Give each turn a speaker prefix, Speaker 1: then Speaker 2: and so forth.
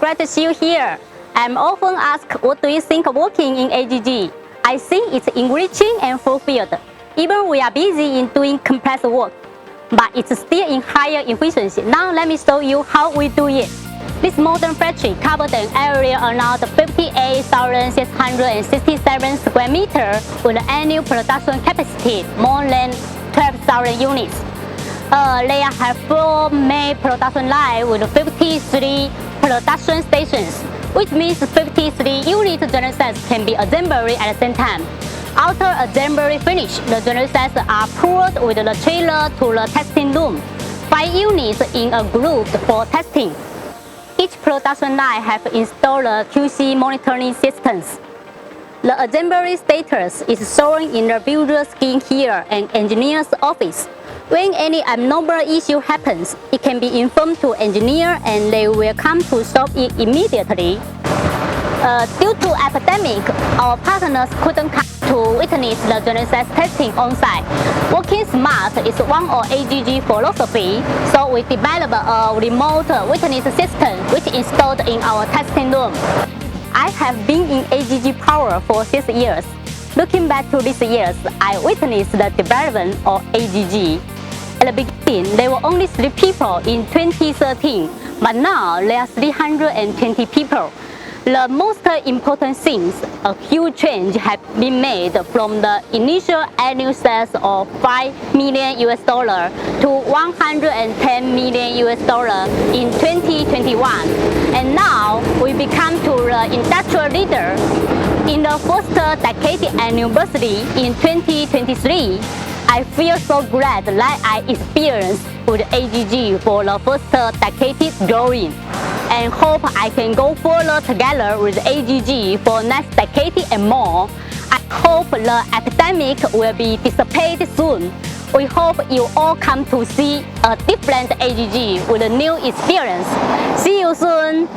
Speaker 1: glad to see you here. I'm often asked, what do you think of working in AGG? I think it's enriching and fulfilled. Even we are busy in doing complex work, but it's still in higher efficiency. Now let me show you how we do it. This modern factory covers an area around 58,667 square meters with an annual production capacity more than 12,000 units. They have 4 main production lines with 53 production stations, which means 53 unit general sets can be assembled at the same time. After assembly finish, the general sets are pulled with the trailer to the testing room. 5 units in a group for testing. Each production line has installed QC monitoring systems. The assembly status is shown in the builder screen here and engineer's office. When any abnormal issue happens, it can be informed to engineer and they will come to solve it immediately. Due to epidemic, our partners couldn't come to witness the general sets testing on site. Working smart is one of AGG philosophy, so we developed a remote witness system which is installed in our testing room. I have been in AGG Power for 6 years. Looking back to these years, I witnessed the development of AGG. At the beginning, there were only 3 people in 2013, but now there are 320 people. The most important thing, a huge change has been made from the initial annual sales of $5 million to $110 million in 2021. And now we become to the industrial leader. In the first decade anniversary in 2023, I feel so glad that I experienced with AGG for the first decade growing, and hope I can go further together with AGG for next decade and more. I hope the epidemic will be dissipated soon. We hope you all come to see a different AGG with a new experience. See you soon!